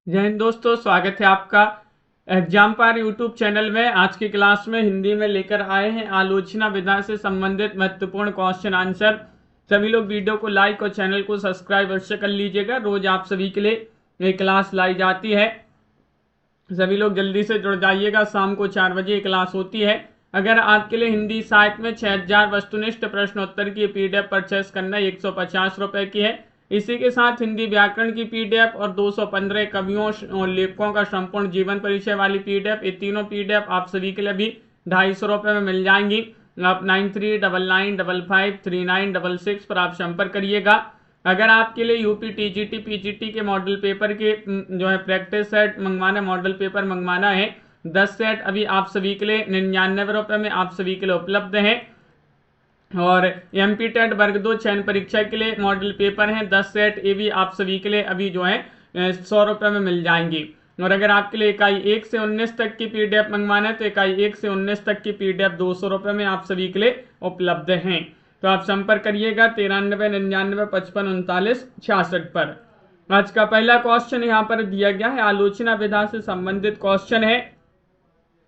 जय हिंद दोस्तों, स्वागत है आपका एग्जाम पार यूट्यूब चैनल में। आज की क्लास में हिंदी में लेकर आए हैं आलोचना विधा से संबंधित महत्वपूर्ण क्वेश्चन आंसर। सभी लोग वीडियो को लाइक और चैनल को सब्सक्राइब अवश्य कर लीजिएगा। रोज आप सभी के लिए ये क्लास लाई जाती है, सभी लोग जल्दी से जुड़ जाइएगा। शाम को 4 बजे क्लास होती है। अगर आपके लिए हिंदी साहित्य में 6000 वस्तुनिष्ठ प्रश्नोत्तर की पीडीएफ परचेस करना 150 रुपए की है। इसी के साथ हिंदी व्याकरण की पीडीएफ और 215 कवियों और लेखकों का संपूर्ण जीवन परिचय वाली पीडीएफ, ये तीनों पीडीएफ आप सभी के लिए भी 250 रुपए में मिल जाएंगी। आप 9399553966 पर आप संपर्क करिएगा। अगर आपके लिए यूपी टीजीटी पीजीटी के मॉडल पेपर के जो है प्रैक्टिस सेट मंगवाना, मॉडल पेपर मंगवाना है, 10 सेट अभी आप सभी के लिए 99 रुपए में आप सभी के लिए उपलब्ध है। और एमपी टेट वर्ग 2 चयन परीक्षा के लिए मॉडल पेपर हैं 10 सेट, ये भी आप सभी के लिए अभी जो है 100 रुपए में मिल जाएंगी। और अगर आपके लिए इकाई 1 से 19 तक की पीडीएफ मंगवाना है तो इकाई 1 से 19 तक की पीडीएफ 200 रुपए में आप सभी के लिए उपलब्ध हैं। तो आप संपर्क करिएगा 9399553966 पर। आज का पहला क्वेश्चन यहाँ पर दिया गया है, आलोचना विधा से संबंधित क्वेश्चन है।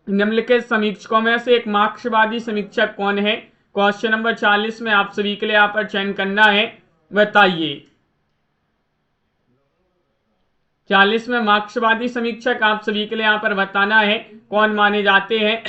निम्नलिखित समीक्षकों में से एक मार्क्सवादी समीक्षक कौन है? क्वेश्चन नंबर 40 में आप सभी के लिए यहाँ पर चयन करना है, बताइए। 40 में मार्क्सवादी समीक्षक आप सभी के लिए यहाँ पर बताना है कौन माने जाते हैं।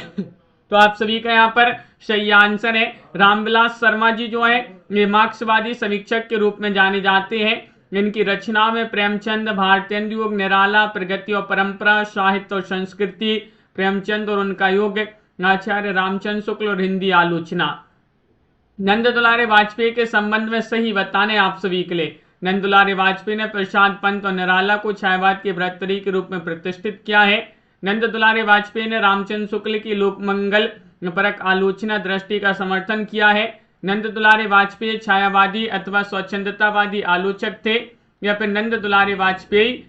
तो आप सभी का यहाँ पर सही आंसर है रामविलास शर्मा जी जो है ये मार्क्सवादी समीक्षक के रूप में जाने जाते हैं। इनकी रचना में प्रेमचंद, भारतेंदु युग, निराला, प्रगति और परंपरा, साहित्य और संस्कृति, प्रेमचंद और उनका युग, आचार्य रामचंद्र शुक्ल और हिंदी आलोचना। नंद दुलारे वाजपेयी के संबंध में सही बताने आप सभी के लिए। नंद दुलारे वाजपेयी ने प्रसाद पंत और निराला को छायावाद के बृहत्तरी के रूप में प्रतिष्ठित किया है। नंद दुलारे वाजपेयी ने रामचंद्र शुक्ल की लोकमंगल परक आलोचना दृष्टि का समर्थन किया है। नंद दुलारे वाजपेयी छायावादी अथवा स्वच्छंदतावादी आलोचक थे, या फिर नंद दुलारे वाजपेयी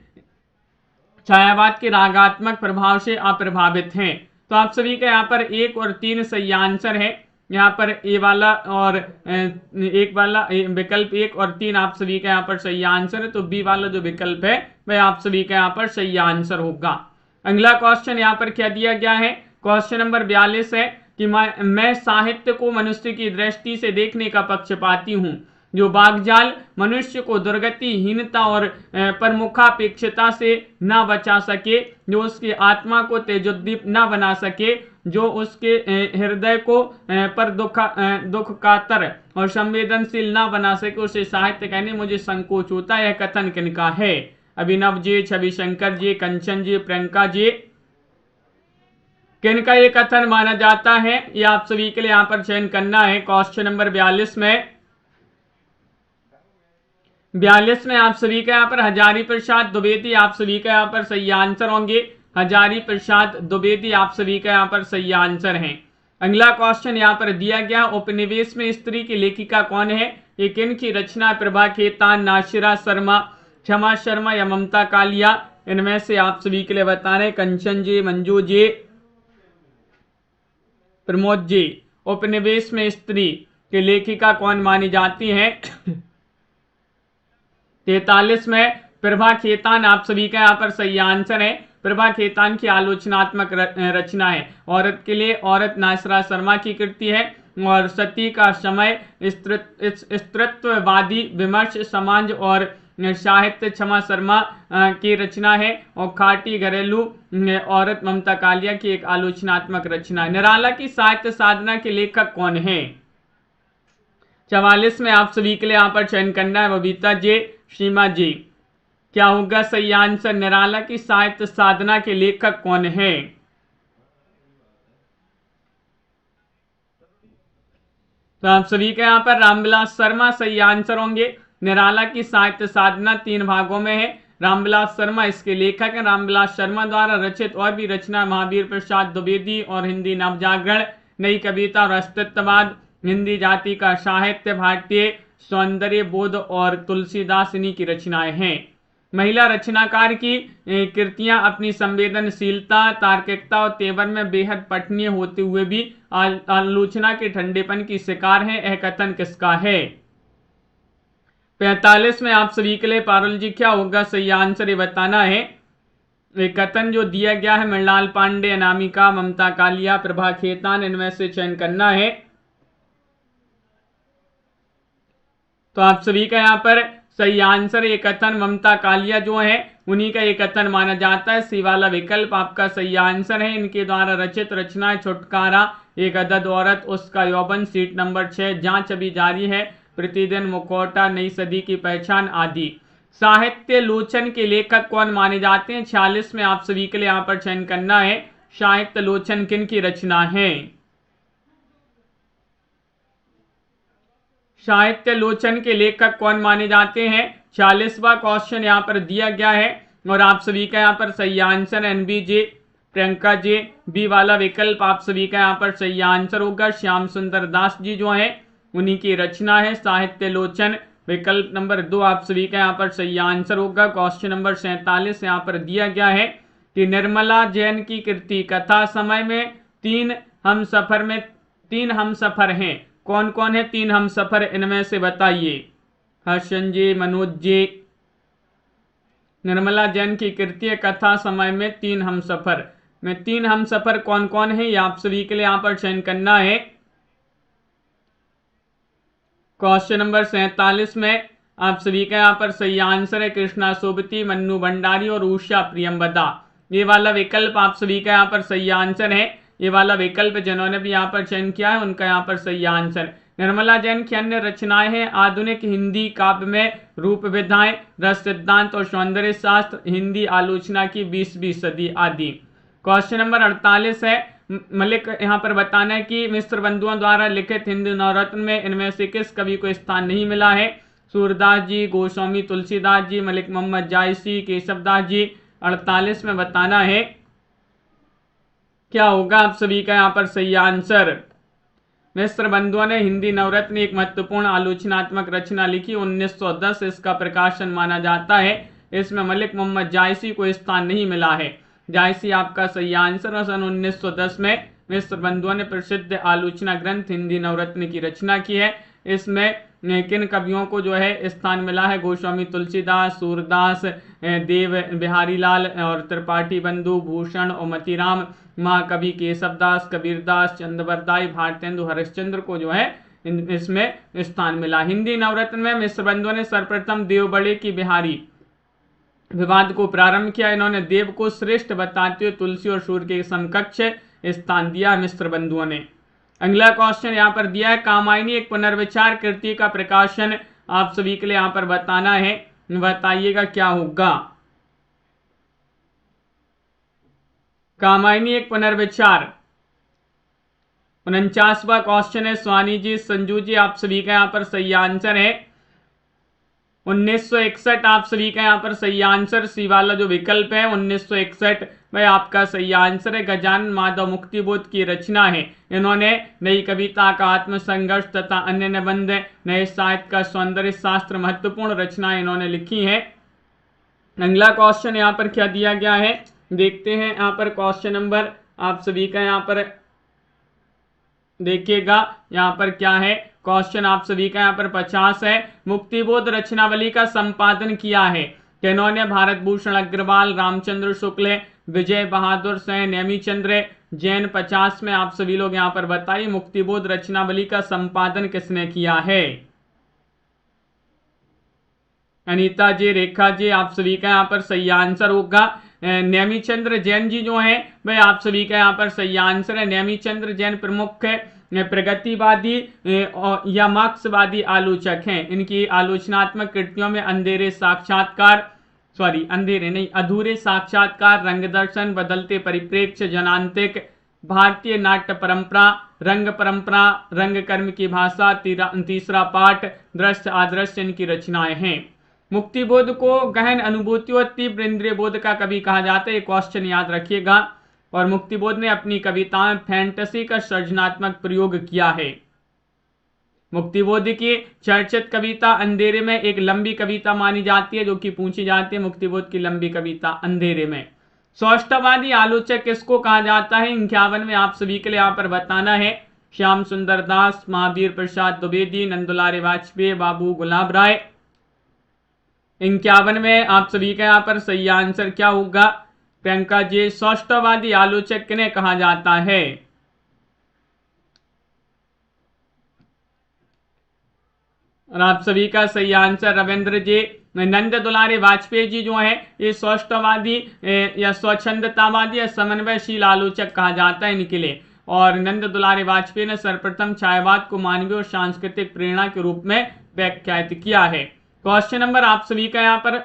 छायावाद के रागात्मक प्रभाव से अप्रभावित हैं। तो आप सभी का यहाँ पर 1 और 3 सही आंसर है। यहाँ पर ए वाला और एक वाला विकल्प 1 और 3 आप सभी का यहाँ पर सही आंसर है। तो बी वाला जो विकल्प है वह आप सभी का यहाँ पर सही आंसर होगा। अगला क्वेश्चन यहाँ पर क्या दिया गया है? क्वेश्चन नंबर 42 है कि मैं साहित्य को मनुष्य की दृष्टि से देखने का पक्षपाती हूँ, जो बागजाल मनुष्य को दुर्गति, हीनता और परमुखापेक्षता से न बचा सके, जो उसकी आत्मा को तेजोद्दीप न बना सके, जो उसके हृदय को पर दुख कातर और संवेदनशील न बना सके, उसे साहित्य कहने मुझे संकोच होता है। यह कथन किनका है? अभिनव जी, छवि शंकर जी, कंचन जी, प्रियंका जी, किनका ये कथन माना जाता है? ये आप सभी के लिए यहाँ पर चयन करना है। क्वेश्चन नंबर 42 में आप सभी का यहाँ पर हजारी प्रसाद द्विवेदी आप सभी का यहाँ पर सही आंसर होंगे। हजारी प्रसाद द्विवेदी आप सभी का यहाँ पर सही आंसर है। अगला क्वेश्चन यहाँ पर दिया गया, उपनिवेश में स्त्री की लेखिका कौन है? ये किनकी रचना? प्रभा खेतान, नासिरा शर्मा, क्षमा शर्मा या ममता कालिया? इनमें से आप सभी के लिए बता रहे कंचन जी, मंजू जी, प्रमोद जी। उपनिवेश में स्त्री की लेखिका कौन मानी जाती है? 43 में प्रभा खेतान आप सभी का यहाँ पर सही आंसर है। प्रभा खेतान की आलोचनात्मक रचना है। औरत के लिए औरत नासिरा शर्मा की कृति है। और सती का समय, स्त्रीत्ववादी विमर्श, समाज और साहित्य क्षमा शर्मा की रचना है। और खाटी घरेलू औरत ममता कालिया की एक आलोचनात्मक रचना है। निराला की साहित्य साधना के लेखक कौन है? 44 में आप सभी के लिए यहाँ पर चयन करना है, बबीता जी, सीमा जी। क्या होगा सही आंसर? निराला की साहित्य साधना के लेखक कौन है? तो आप सभी के यहाँ पर रामविलास शर्मा सही आंसर होंगे। निराला की साहित्य साधना 3 भागों में है। रामविलास शर्मा इसके लेखक हैं। रामविलास शर्मा द्वारा रचित और भी रचना महावीर प्रसाद द्विवेदी और हिंदी नवजागरण, नई कविता और अस्तित्ववाद, हिंदी जाति का साहित्य, भारतीय सौंदर्य बोध और तुलसीदास इन्हीं की रचनाएं हैं। महिला रचनाकार की कृतियां अपनी संवेदनशीलता, तार्किकता और तेवर में बेहद पठनीय होते हुए भी आलोचना के ठंडेपन की शिकार है। यह कथन किसका है? 45 में आप सभी के लिए पारुल जी क्या होगा सही आंसर ये बताना है। एक कथन जो दिया गया है मृणाल पांडे, अनामिका, ममता कालिया, प्रभा खेतान, इनमें से चयन करना है। तो आप सभी का यहाँ पर सही आंसर ये कथन ममता कालिया जो है उन्हीं का ये कथन माना जाता है। सी वाला विकल्प आपका सही आंसर है। इनके द्वारा रचित रचना छुटकारा, एक अदद औरत, उसका यौवन, सीट नंबर 6, जांच अभी जारी है, प्रतिदिन, मुखौटा, नई सदी की पहचान आदि। साहित्य लोचन के लेखक कौन माने जाते हैं? 46 में आप सभी के लिए यहाँ पर चयन करना है। साहित्य लोचन किन की रचना है? साहित्य लोचन के लेखक कौन माने जाते हैं? 46वां क्वेश्चन यहाँ पर दिया गया है और आप सभी का यहाँ पर सही आंसर एनबी जे, प्रियंका जे। बी वाला विकल्प आप सभी का यहाँ पर सही आंसर होगा। श्याम सुंदर दास जी जो है उन्हीं की रचना है साहित्य लोचन। विकल्प नंबर 2 आप सभी का यहाँ पर सही आंसर होगा। क्वेश्चन नंबर 47 यहाँ पर दिया गया है कि निर्मला जैन की कृति कथा समय में तीन हम सफर हैं। कौन कौन है तीन हम सफर? इनमें से बताइए। हर्षन जी, मनोज जी। निर्मला जैन की कृति कथा समय में तीन हम सफर में तीन हम सफर कौन कौन है? ये आप सभी के लिए यहाँ पर चयन करना है। क्वेश्चन नंबर 47 में आप सभी का यहाँ पर सही आंसर है कृष्णा सोबती, मन्नू भंडारी और उषा प्रियंवदा। ये वाला विकल्प आप सभी का यहाँ पर सही आंसर है। ये वाला विकल्प जिन्होंने भी यहाँ पर चयन किया है उनका यहाँ पर सही आंसर। निर्मला जैन की अन्य रचनाएं हैं आधुनिक हिंदी काव्य में रूप विधाएं, रस सिद्धांत और सौंदर्य शास्त्र, हिंदी आलोचना की 20वीं सदी आदि। क्वेश्चन नंबर 48 है मलिक यहाँ पर बताना है कि मिस्र बंधुओं द्वारा लिखित हिंदू नवरत्न में इनमें से किस कवि को स्थान नहीं मिला है? सूरदास जी, गोस्वामी तुलसीदास जी, मलिक मोहम्मद जायसी, केशवदास जी। 48 में बताना है क्या होगा आप सभी का यहाँ पर सही आंसर। मिस्र बंधुओं ने हिंदी नवरत्न एक महत्वपूर्ण आलोचनात्मक रचना लिखी 1910, इसका प्रकाशन माना जाता है। इसमें मलिक मोहम्मद जायसी को स्थान नहीं मिला है। जायसी आपका सही आंसर और सन 1910 में मिस्र बंधुओं ने प्रसिद्ध आलोचना ग्रंथ हिंदी नवरत्न की रचना की है। इसमें किन कवियों को जो है स्थान मिला है? गोस्वामी तुलसीदास, सूरदास, देव बिहारी लाल और त्रिपाठी बंधु, भूषण और मतीराम, महाकवि केशवदास, कबीरदास, चंद्रवरदाई, भारतेंदु हरिश्चंद्र को जो है इसमें स्थान मिला। हिंदी नवरत्न में मिस्र बंधुओं ने सर्वप्रथम देवबड़े की बिहारी विवाद को प्रारंभ किया। इन्होंने देव को श्रेष्ठ बताते हुए तुलसी और सूर्य के समकक्ष स्थान दिया मिस्र बंधुओं ने। अगला क्वेश्चन यहाँ पर दिया है कामायनी एक पुनर्विचार कृति का प्रकाशन आप सभी के लिए यहाँ पर बताना है। बताइएगा क्या होगा। कामायनी एक पुनर्विचार 49वां क्वेश्चन है। स्वानी जी, संजू जी, आप सभी का यहाँ पर सही आंसर है 1961। आप सभी का यहाँ पर सही आंसर सी वाला जो विकल्प है 1961 वह आपका सही आंसर है। गजानन माधव मुक्तिबोध की रचना है। इन्होंने नई कविता का आत्मसंघर्ष तथा अन्य निबंध, नए साहित्य का सौंदर्य शास्त्र महत्वपूर्ण रचनाएं इन्होंने लिखी हैं। अगला क्वेश्चन यहाँ पर क्या दिया गया है देखते हैं। यहाँ पर क्वेश्चन नंबर आप सभी का यहाँ पर देखिएगा यहाँ पर क्या है। क्वेश्चन आप सभी का यहाँ पर 50 है। मुक्तिबोध रचनावली का संपादन किया है किन्होंने? भारत भूषण अग्रवाल, रामचंद्र शुक्ल, विजय बहादुर सैन, नेमीचंद्र जैन। 50 में आप सभी लोग यहाँ पर बताइए मुक्तिबोध रचनावली का संपादन किसने किया है? अनीता जी, रेखा जी, आप सभी का यहाँ पर सही आंसर होगा नेमीचंद्र जैन जी जो है वह आप सभी का यहाँ पर सही आंसर है। नेमीचंद्र जैन प्रमुख प्रगतिवादी या मार्क्सवादी आलोचक हैं। इनकी आलोचनात्मक कृतियों में अधूरे साक्षात्कार, रंग दर्शन, बदलते परिप्रेक्ष्य, जनांतिक, भारतीय नाट्य परंपरा, रंग कर्म की भाषा, तीसरा पाठ, दृश्य आदृश्य इनकी रचनाएं हैं। मुक्तिबोध को गहन अनुभूति और तीव्र इंद्रिय बोध का कवि कहा जाता है। ये क्वेश्चन याद रखिएगा। और मुक्तिबोध ने अपनी कविताओं में फैंटेसी का सृजनात्मक प्रयोग किया है। मुक्तिबोध की चर्चित कविता अंधेरे में एक लंबी कविता मानी जाती है जो कि पूछी जाती है। मुक्तिबोध की लंबी कविता अंधेरे में। सौष्ठववादी आलोचक किसको कहा जाता है? 51 में आप सभी के लिए यहाँ पर बताना है। श्याम सुंदर दास, महावीर प्रसाद द्विवेदी, नंदुलारे वाजपेयी, बाबू गुलाब राय। 51 में आप सभी का यहाँ पर सही आंसर क्या होगा? प्रियंका जी, सौष्ठववादी आलोचक किन्हें कहा जाता है? और आप सभी का सही आंसर रविंद्र जी, नंद दुलारे वाजपेयी जी जो है ये सौष्ठववादी या स्वच्छंदतावादी या समन्वयशील आलोचक कहा जाता है इनके लिए। और नंद दुलारे वाजपेयी ने सर्वप्रथम छायावाद को मानवीय और सांस्कृतिक प्रेरणा के रूप में व्याख्यात किया है। क्वेश्चन नंबर आप सभी का यहाँ पर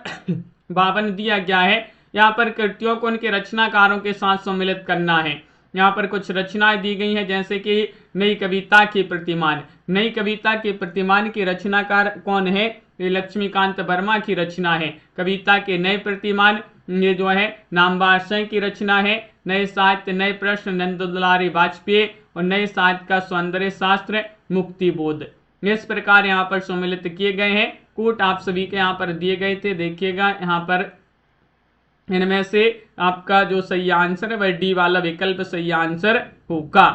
52 दिया गया है। यहाँ पर कृतियों को उनके रचनाकारों के साथ सम्मिलित करना है। यहाँ पर कुछ रचनाएं दी गई हैं, जैसे कि नई कविता के प्रतिमान। नई कविता के प्रतिमान की रचनाकार कौन है? ये लक्ष्मीकांत वर्मा की रचना है। कविता के नए प्रतिमान ये जो है नामवर सिंह की रचना है। नए साहित्य नए प्रश्न नंद दुलारे वाजपेयी और नए साहित्य का सौंदर्य शास्त्र मुक्तिबोध। इस प्रकार यहाँ पर सम्मिलित किए गए हैं। कूट आप सभी के यहाँ पर दिए गए थे, देखिएगा यहाँ पर इनमें से आपका जो सही आंसर है वह डी वाला विकल्प सही आंसर होगा।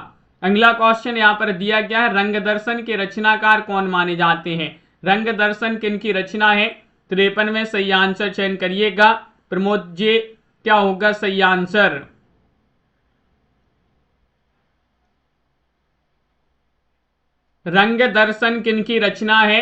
अगला क्वेश्चन यहाँ पर दिया गया है, रंग दर्शन के रचनाकार कौन माने जाते हैं? रंग दर्शन किनकी रचना है? 53 में सही आंसर चयन करिएगा। प्रमोद जी, क्या होगा सही आंसर? रंग दर्शन किनकी रचना है?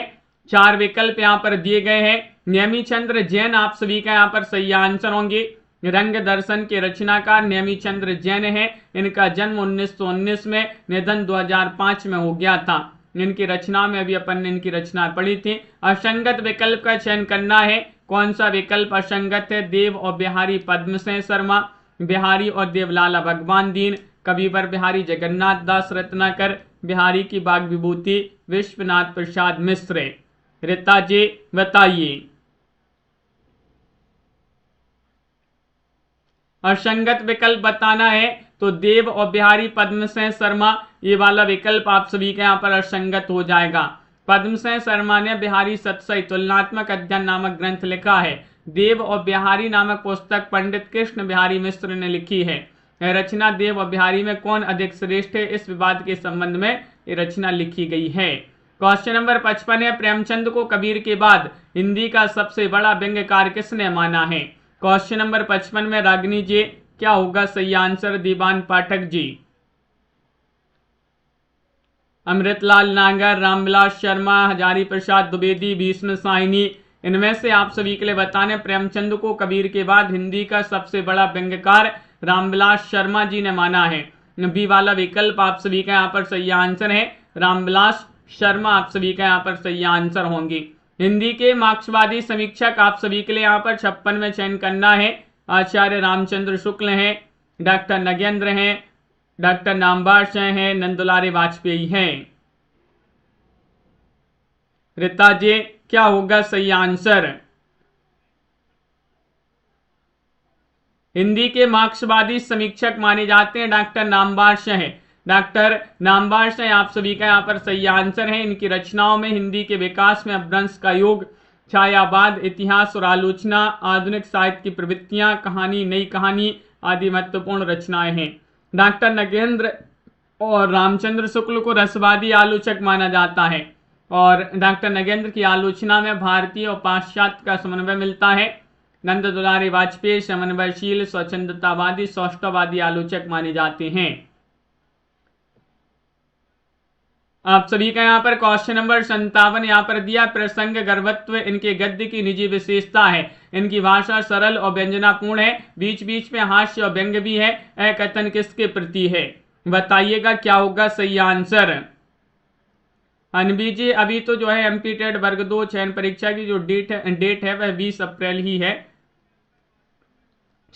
4 विकल्प यहाँ पर दिए गए हैं। नेमीचंद्र जैन आप सभी का यहाँ पर सही आंसर होंगे। रंग दर्शन के रचनाकार नेमीचंद्र जैन है। इनका जन्म 1919 में, निधन 2005 में हो गया था। इनकी रचना में अभी अपन ने इनकी रचना पढ़ी थी। असंगत विकल्प का चयन करना है। कौन सा विकल्प असंगत है? देव और बिहारी पद्मसेन शर्मा, बिहारी और देवलाला भगवान दीन, कविवर बिहारी जगन्नाथ दास रत्नाकर, बिहारी की बाग विभूति विश्वनाथ प्रसाद मिश्र। रीता जी बताइए। असंगत विकल्प बताना है तो देव और बिहारी पद्मसेन शर्मा, ये वाला विकल्प आप सभी के यहाँ पर असंगत हो जाएगा। पद्मसेन शर्मा ने बिहारी सतसई तुलनात्मक अध्ययन नामक ग्रंथ लिखा है। देव और बिहारी नामक पुस्तक पंडित कृष्ण बिहारी मिश्र ने लिखी है। यह रचना देव और बिहारी में कौन अधिक श्रेष्ठ है, इस विवाद के संबंध में ये रचना लिखी गई है। क्वेश्चन नंबर 55 है, प्रेमचंद को कबीर के बाद हिंदी का सबसे बड़ा व्यंग्यकार किसने माना है? क्वेश्चन नंबर 55 में रागिनी जी, क्या होगा सही आंसर? दीवान पाठक जी। अमृतलाल नागर, रामविलास शर्मा, हजारी प्रसाद द्विवेदी, भीष्म साहिनी, इनमें से आप सभी के लिए बताने प्रेमचंद को कबीर के बाद हिंदी का सबसे बड़ा व्यंग्यकार रामविलास शर्मा जी ने माना है। बी वाला विकल्प आप सभी का यहाँ पर सही आंसर है। रामविलास शर्मा आप सभी का यहाँ पर सही आंसर होंगे। हिंदी के मार्क्सवादी समीक्षक आप सभी के लिए यहाँ पर 56 में चयन करना है। आचार्य रामचंद्र शुक्ल हैं, डॉक्टर नगेंद्र हैं, डॉक्टर नामवर सिंह हैं, नंद दुलारे वाजपेयी हैं। रीता जी, क्या होगा सही आंसर? हिंदी के मार्क्सवादी समीक्षक माने जाते हैं डॉक्टर नामवर सिंह। डॉक्टर नामवर सिंह आप सभी का यहाँ पर सही आंसर है। इनकी रचनाओं में हिंदी के विकास में अपभ्रंश का योग, छायावाद, इतिहास और आलोचना, आधुनिक साहित्य की प्रवृत्तियां, कहानी, नई कहानी आदि महत्वपूर्ण रचनाएं हैं। डॉक्टर नगेंद्र और रामचंद्र शुक्ल को रसवादी आलोचक माना जाता है और डॉक्टर नगेंद्र की आलोचना में भारतीय और पाश्चात्य का समन्वय मिलता है। नंद दुलारे वाजपेयी समन्वयशील, स्वच्छंदतावादी, सौष्ठववादी आलोचक माने जाते हैं। आप सभी का यहाँ पर क्वेश्चन नंबर 57 यहाँ पर दिया, प्रसंग गर्भत्व इनके गद्य की निजी विशेषता है। इनकी भाषा सरल और व्यंजनापूर्ण है, बीच बीच में हास्य और व्यंग्य भी है। यह कथन किसके प्रति है? बताइएगा क्या होगा सही आंसर। अनबी जी, अभी तो जो है एमपी टेट वर्ग 2 चयन परीक्षा की जो डेट है वह 20 अप्रैल ही है।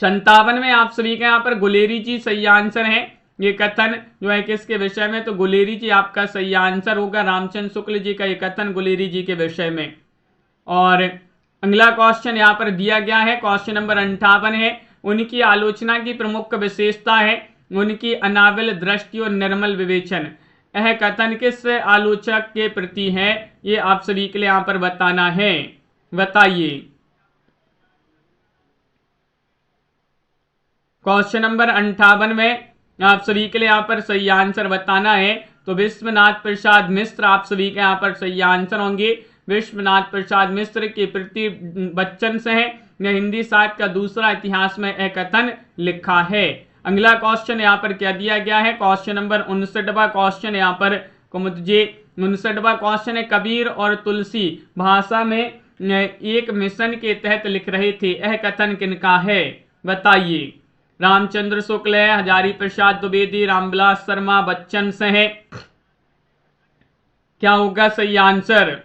57 में आप सभी का यहाँ पर गुलेरी जी सही आंसर है। ये कथन जो है किसके विषय में? तो गुलेरी जी आपका सही आंसर होगा। रामचंद्र शुक्ल जी का ये कथन गुलेरी जी के विषय में। और अगला क्वेश्चन यहाँ पर दिया गया है, क्वेश्चन नंबर 58 है। उनकी आलोचना की प्रमुख विशेषता है उनकी अनाविल दृष्टि और निर्मल विवेचन। यह कथन किस आलोचक के प्रति है? ये आप सभी के लिए यहाँ पर बताना है। बताइए। क्वेश्चन नंबर 58 में आप सभी के लिए यहाँ पर सही आंसर बताना है। तो विश्वनाथ प्रसाद मिश्र आप सभी के यहाँ पर सही आंसर होंगे। विश्वनाथ प्रसाद मिश्र के प्रति बच्चन से है ने हिंदी साहित्य का दूसरा इतिहास में यह कथन लिखा है। अगला क्वेश्चन यहाँ पर क्या दिया गया है, क्वेश्चन नंबर 59वां क्वेश्चन यहाँ पर कुमुदजी 59वां क्वेश्चन है, कबीर और तुलसी भाषा में एक मिशन के तहत लिख रहे थे, यह कथन किनका है बताइए। रामचंद्र शुक्ल है, हजारी प्रसाद द्विवेदी, रामविलास शर्मा, बच्चन से है, क्या होगा सही आंसर।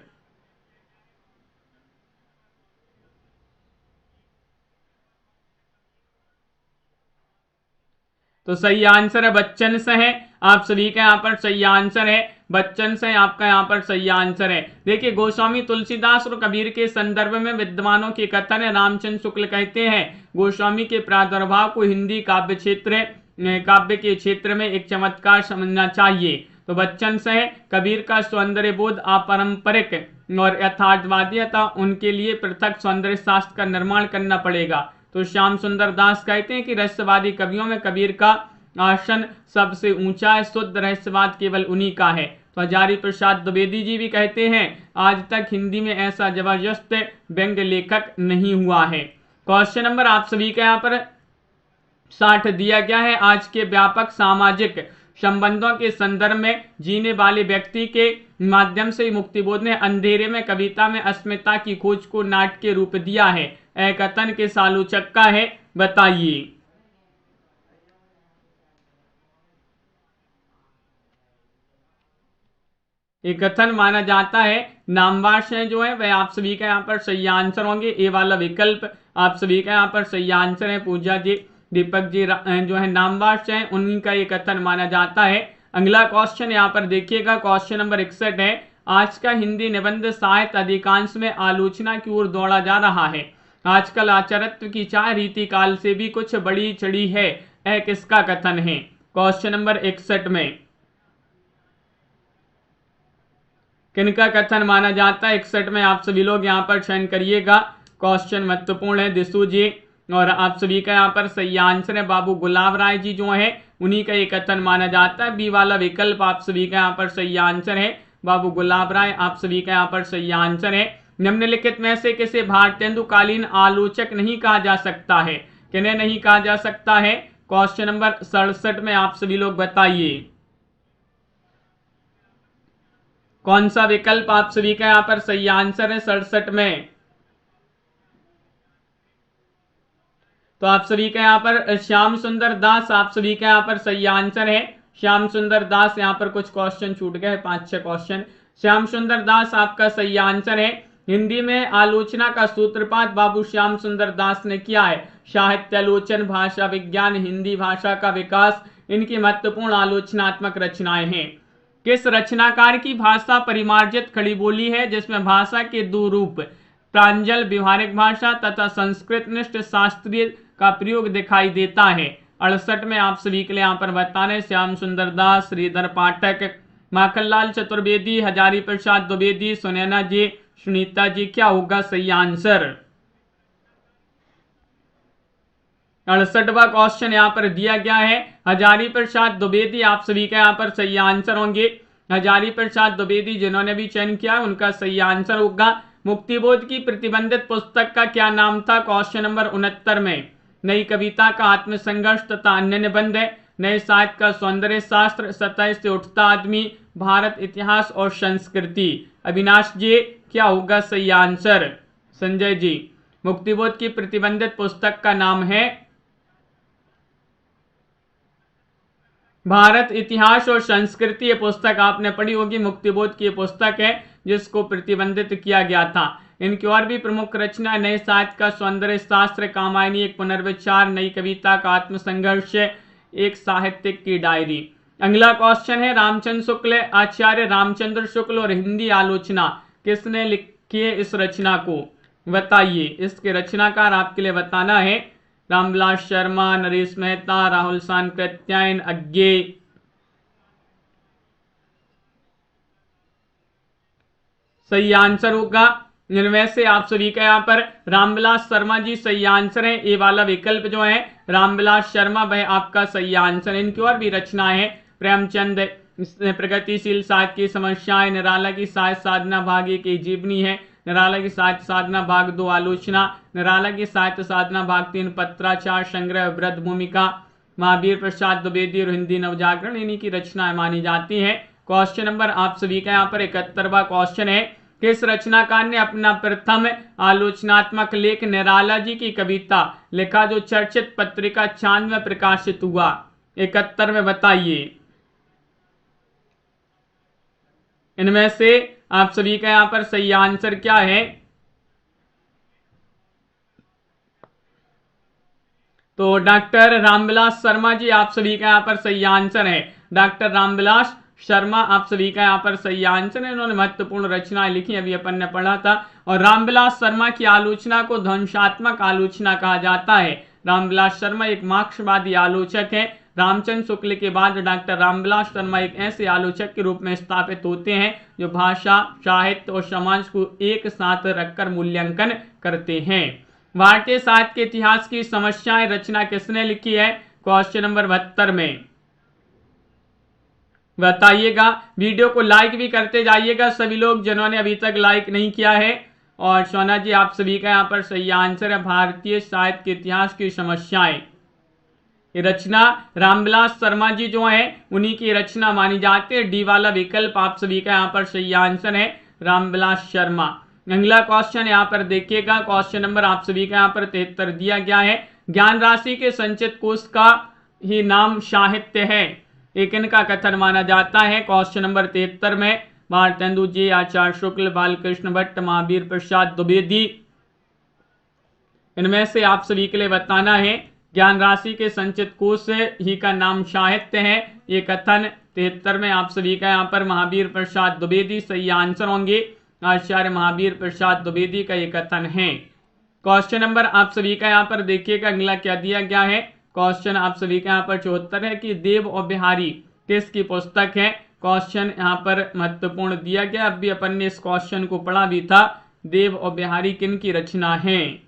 तो सही आंसर है बच्चन से है, आप सभी का यहाँ पर सही आंसर है बच्चन से, आपका यहाँ पर सही आंसर है। देखिए गोस्वामी तुलसीदास और कबीर के संदर्भ में विद्वानों के कथन है, रामचंद्र शुक्ल कहते हैं गोस्वामी के प्रादुर्भाव को हिंदी काव्य के क्षेत्र में एक चमत्कार समझना चाहिए। तो बच्चन से है, कबीर का सौंदर्य बोध अपारंपरिक और यथार्थवादी था, उनके लिए पृथक सौंदर्य शास्त्र का निर्माण करना पड़ेगा। तो श्याम सुंदर दास कहते हैं कि रहस्यवादी कवियों में कबीर का आसन सबसे ऊंचा है, शुद्ध रहस्यवाद केवल उन्हीं का है। तो हजारी प्रसाद द्विवेदी जी भी कहते हैं आज तक हिंदी में ऐसा जबरदस्त व्यंग्य लेखक नहीं हुआ है। क्वेश्चन नंबर आप सभी का यहाँ पर 60 दिया गया है, आज के व्यापक सामाजिक संबंधों के संदर्भ में जीने वाले व्यक्ति के माध्यम से मुक्तिबोध ने अंधेरे में कविता में अस्मिता की खोज को नाट्य रूप दिया है, एक कथन के सालोचक का है बताइए। एक कथन माना जाता है, नामवाश है जो है वह आप सभी का यहाँ पर सही आंसर होंगे, ए वाला विकल्प आप सभी का यहाँ पर सही आंसर है। पूजा जी, दीपक जी जो है नामवाश है, उन्हीं का ये कथन माना जाता है। अगला क्वेश्चन यहाँ पर देखिएगा, क्वेश्चन नंबर 61 है, आज का हिंदी निबंध साहित्य अधिकांश में आलोचना की ओर दौड़ा जा रहा है, आजकल आचारत्व की चाह रीति काल से भी कुछ बड़ी चढ़ी है, यह किसका कथन है। क्वेश्चन नंबर 61 में किनका कथन माना जाता है, 61 में आप सभी लोग यहाँ पर चयन करिएगा, क्वेश्चन महत्वपूर्ण है। दिशु जी और आप सभी का यहाँ पर सही आंसर है बाबू गुलाब राय जी जो है उन्हीं का ये कथन माना जाता है, बी वाला विकल्प आप सभी का यहाँ पर सही आंसर है, बाबू गुलाब राय आप सभी का यहाँ पर सही आंसर है। निम्नलिखित में से किसे भारतेंदुकालीन आलोचक नहीं कहा जा सकता है, किन्हें नहीं कहा जा सकता है, क्वेश्चन नंबर 67 में आप सभी लोग बताइए कौन सा विकल्प आप सभी का यहाँ पर सही आंसर है 67 में। तो आप सभी का यहाँ पर श्याम सुंदर दास आप सभी का यहाँ पर सही आंसर है, श्याम सुंदर दास। यहाँ पर कुछ क्वेश्चन छूट गए, 5-6 क्वेश्चन, श्याम सुंदर दास आपका सही आंसर है। हिंदी में आलोचना का सूत्रपात बाबू श्याम सुंदर दास ने किया है, साहित्यालोचन, भाषा विज्ञान, हिंदी भाषा का विकास इनकी महत्वपूर्ण आलोचनात्मक रचनाएं हैं। किस रचनाकार की भाषा परिमार्जित खड़ी बोली है, जिसमें भाषा के दो रूप प्रांजल व्यवहारिक भाषा तथा संस्कृत निष्ठ शास्त्रीय का प्रयोग दिखाई देता है। 68 में आप सभी के लिए यहाँ पर बताने श्याम सुंदर दास, श्रीधर पाठक, माखनलाल चतुर्वेदी, हजारी प्रसाद द्विवेदी, सुनैना जी, सुनीता जी, क्या होगा सही आंसर। 68वां क्वेश्चन यहाँ पर दिया गया है, हजारी प्रसाद द्विवेदी आप सभी का यहाँ पर सही आंसर होंगे। हजारी प्रसाद द्विवेदी जिन्होंने भी चयन किया उनका सही आंसर होगा। मुक्तिबोध की प्रतिबंधित पुस्तक का क्या नाम था, क्वेश्चन नंबर 69 में। नई कविता का आत्मसंघर्ष तथा अन्य निबंध है, नए साहित्य का सौंदर्य शास्त्र, सतह से उठता आदमी, भारत इतिहास और संस्कृति। अविनाश जी, क्या होगा सही आंसर। संजय जी, मुक्तिबोध की प्रतिबंधित पुस्तक का नाम है भारत इतिहास और संस्कृति। ये पुस्तक आपने पढ़ी होगी, मुक्तिबोध की पुस्तक है जिसको प्रतिबंधित किया गया था। इनकी और भी प्रमुख रचना नए साहित्य का सौंदर्य शास्त्र, कामायनी एक पुनर्विचार, नई कविता का आत्मसंघर्ष, एक साहित्यिक की डायरी। अगला क्वेश्चन है, रामचंद्र शुक्ल, आचार्य रामचंद्र शुक्ल और हिंदी आलोचना किसने लिखी है इस रचना को बताइए। इसके रचनाकार आपके लिए बताना है, रामविलास शर्मा, नरेश मेहता, राहुल सांकृत्यायन, अज्ञे। सही आंसर होगा इनमें से आप सभी का यहाँ पर रामविलास शर्मा जी सही आंसर है। ए वाला विकल्प जो है रामविलास शर्मा वह आपका सही आंसर। इनकी और भी रचनाएं हैं, प्रेमचंद प्रगतिशील साहित्य की समस्याएं, निराला की साहित्य साधना, भाग्य की जीवनी है, निराला की साहित्य साधना भाग 2 आलोचना, निराला की साहित्य साधना भाग 3 पत्राचार संग्रह वृद्ध भूमिका, महावीर प्रसाद द्विवेदी और हिंदी नवजागरण इन्हीं की रचनाएं मानी जाती है। क्वेश्चन नंबर आप सभी का यहाँ पर 71वां क्वेश्चन है, किस रचनाकार ने अपना प्रथम आलोचनात्मक लेख निराला जी की कविता लिखा जो चर्चित पत्रिका चांद में प्रकाशित हुआ? 71 में बताइए। इनमें से आप सभी का यहां पर सही आंसर क्या है? तो डॉक्टर रामविलास शर्मा जी आप सभी का यहां पर सही आंसर है। डॉक्टर रामविलास शर्मा आप सभी का यहाँ पर सही आंसर है। इन्होंने महत्वपूर्ण रचनाएं लिखी, अभी अपन ने पढ़ा था। और रामविलास शर्मा की आलोचना को ध्वंसात्मक आलोचना कहा जाता है। रामविलास शर्मा एक मार्क्सवादी आलोचक है। रामचंद्र शुक्ल के बाद डॉक्टर रामविलास शर्मा एक ऐसे आलोचक के रूप में स्थापित होते हैं जो भाषा, साहित्य और समाज को एक साथ रखकर मूल्यांकन करते हैं। भारतीय साहित्य के इतिहास की समस्याएं रचना किसने लिखी है? क्वेश्चन नंबर 72 में बताइएगा। वीडियो को लाइक भी करते जाइएगा सभी लोग जिन्होंने अभी तक लाइक नहीं किया है। और सोना जी आप सभी का यहाँ पर सही आंसर है, भारतीय साहित्य के इतिहास की समस्याएं। ये रचना रामविलास शर्मा जी जो है उन्हीं की रचना मानी जाती है। डी वाला विकल्प आप सभी का यहाँ पर सही आंसर है, रामविलास शर्मा। अगला क्वेश्चन यहाँ पर देखिएगा। क्वेश्चन नंबर आप सभी का यहाँ पर 73 दिया गया है। ज्ञान राशि के संचित कोष का ही नाम साहित्य है, एक इनका कथन माना जाता है। क्वेश्चन नंबर 73 में भारतेंदु जी, आचार्य शुक्ल, बालकृष्ण भट्ट, महावीर प्रसाद द्विवेदी, इनमें से आप सभी के लिए बताना है ज्ञान राशि के संचित कोष ही का नाम साहित्य है। ये कथन 73 में आप सभी का यहाँ पर महावीर प्रसाद द्विवेदी सही आंसर होंगे। आचार्य महावीर प्रसाद द्विवेदी का ये कथन है। क्वेश्चन नंबर आप सभी का यहाँ पर देखिएगा अगला क्या दिया गया है। क्वेश्चन आप सभी का यहाँ पर 74 है कि देव और बिहारी किसकी पुस्तक है? क्वेश्चन यहाँ पर महत्वपूर्ण दिया गया। अब भी अपन ने इस क्वेश्चन को पढ़ा भी था। देव और बिहारी किन की रचना है?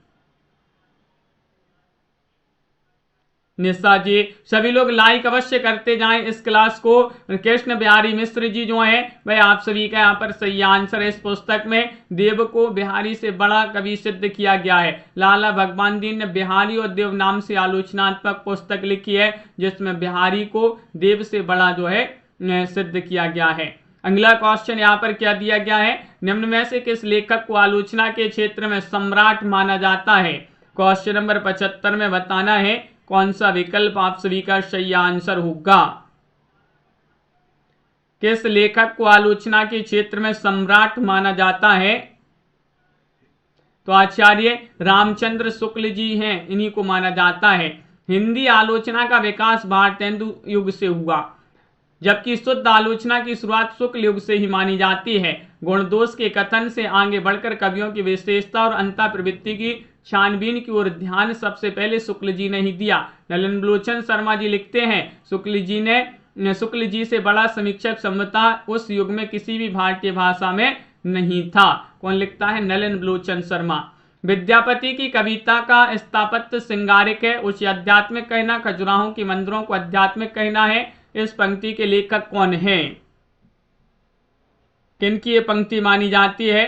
निशा जी, सभी लोग लाइक अवश्य करते जाएं इस क्लास को। कृष्ण बिहारी मिश्र जी जो है वह आप सभी का यहाँ पर सही आंसर है। इस पुस्तक में देव को बिहारी से बड़ा कवि सिद्ध किया गया है। लाला भगवान दीन ने बिहारी और देव नाम से आलोचनात्मक पुस्तक लिखी है जिसमें बिहारी को देव से बड़ा जो है सिद्ध किया गया है। अगला क्वेश्चन यहाँ पर क्या दिया गया है? निम्न में से किस लेखक को आलोचना के क्षेत्र में सम्राट माना जाता है? क्वेश्चन नंबर 75 में बताना है कौन सा विकल्प आप सभी का सही आंसर होगा। किस लेखक को आलोचना के क्षेत्र में सम्राट माना जाता है? तो आचार्य रामचंद्र शुक्ल जी हैं, इन्हीं को माना जाता है। हिंदी आलोचना का विकास भारतेंदु युग से हुआ, जबकि शुद्ध आलोचना की शुरुआत शुक्ल युग से ही मानी जाती है। गुण दोष के कथन से आगे बढ़कर कवियों की विशेषता और अंतः प्रवृत्ति की छानबीन की ओर ध्यान सबसे पहले शुक्ल जी ने ही दिया। नलिन बलोचन शर्मा जी लिखते हैं, शुक्ल जी से बड़ा समीक्षक संभवतः उस युग में किसी भी भारतीय भाषा में नहीं था। कौन लिखता है? नलिन बलोचन शर्मा। विद्यापति की कविता का स्थापत्य श्रृंगारिक है, उसे आध्यात्मिक कहना, खजुराहों के मंदिरों को आध्यात्मिक कहना है। इस पंक्ति के लेखक कौन है? किनकी ये पंक्ति मानी जाती है?